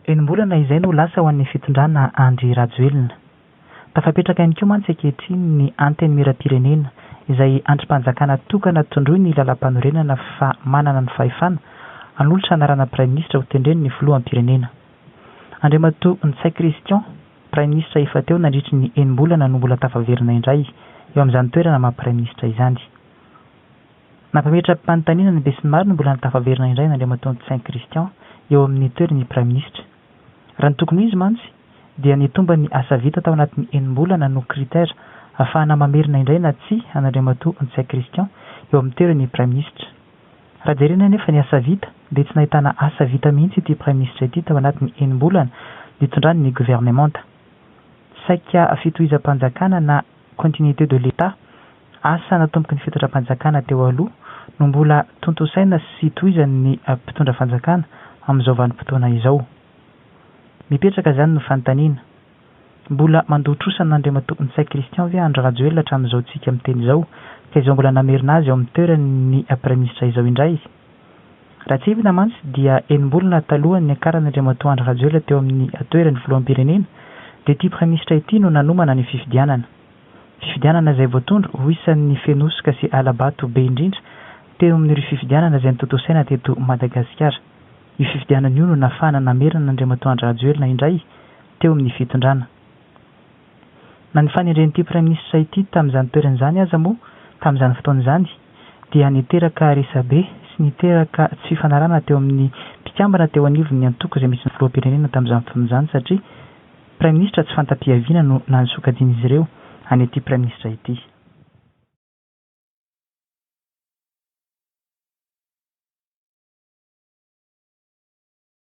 Enim-bolana izay no lasa ho an'ny fitondrana Andry Rajoelina. Tafapetraka ihany koa mantsy ankehitriny ny anteny miram-pirenena izay andrim-panjakana tokana tondroy ny lalam-panorenana fa manana ny fahefana hanolotra anarana praiminisitra ho tendreny ny filoham-pirenena. Andriamatoa Ntsay Christian, praiminisitra efa teo nandritry ny enim-bolana no mbola tafaverina indray eo amin'izany toerana maha-praiminisitra izany. Nampametra-panontaniana ny besinimaro no mbola tafaverina indray n'Andriamatoa Ntsay Christian eo amin'ny toerany praiminisitra. Raha ny tokony izy mantsy dia ny tomba ny asa vita tao anatin'ny enim-bolana no kritera ahafahana mamerina indray na tsy an'Andriamatoa Ntsay Christian eo amin'ny toerany praiminisitra. Raha jerena nefa ny asa vita dia tsy nahitana asa vita mihitsy ity praiminisitra ity tao anatin'ny enim-bolana nitondrany ny gouvernemanta. Saika fitohizam-panjakana na continuité de l'État, asa natomboky ny fitondram-panjakana teo aloha no mbola tontosaina sy tohizan'ny mpitondra fanjakana amin'izao vanim-potoana izao. Mipetraka izany no fanontaniana. Mbola mandotrosana n'Andriamatoa Ntsay Christian ve Andry Rajoelina hatramin'izao tsika miteny izao ka izao mbola namerina azy eo amin'ny toeran'ny praiminisitra izao indray? Raha tsy hivina mantsy dia enim-bolana talohan'ny ankaran'Andriamatoa Andry Rajoelina teo amin'ny toeran'ny filoham-pirenena dia ity praiminisitra ity no nanomana ny fifidianana. Fifidianana izay voatondro ho isan'ny fenosoka sy alabato be indrindra teo amin'ireo fifidianana izay notontosaina teto Madagasikara. Io fifidianana io no nahafahana namerina n'Andriamatoa Andry Rajoelina indray teo amin'ny fitondrana. Na ny fanendren'ity praiminisitra ity tamin'izany toerana izany aza moa tamin'izany fotoana izany dia niteraka resabe sy niteraka tsy fifanarana teo amin'ny mpikambana teo anivon'ny antoko izay misy ny filoham-pirenena tamin'izany fotoana izany satria praiminisitra tsy fantam-piaviana no nansokajin'izy ireo any ity praiminisitra ity.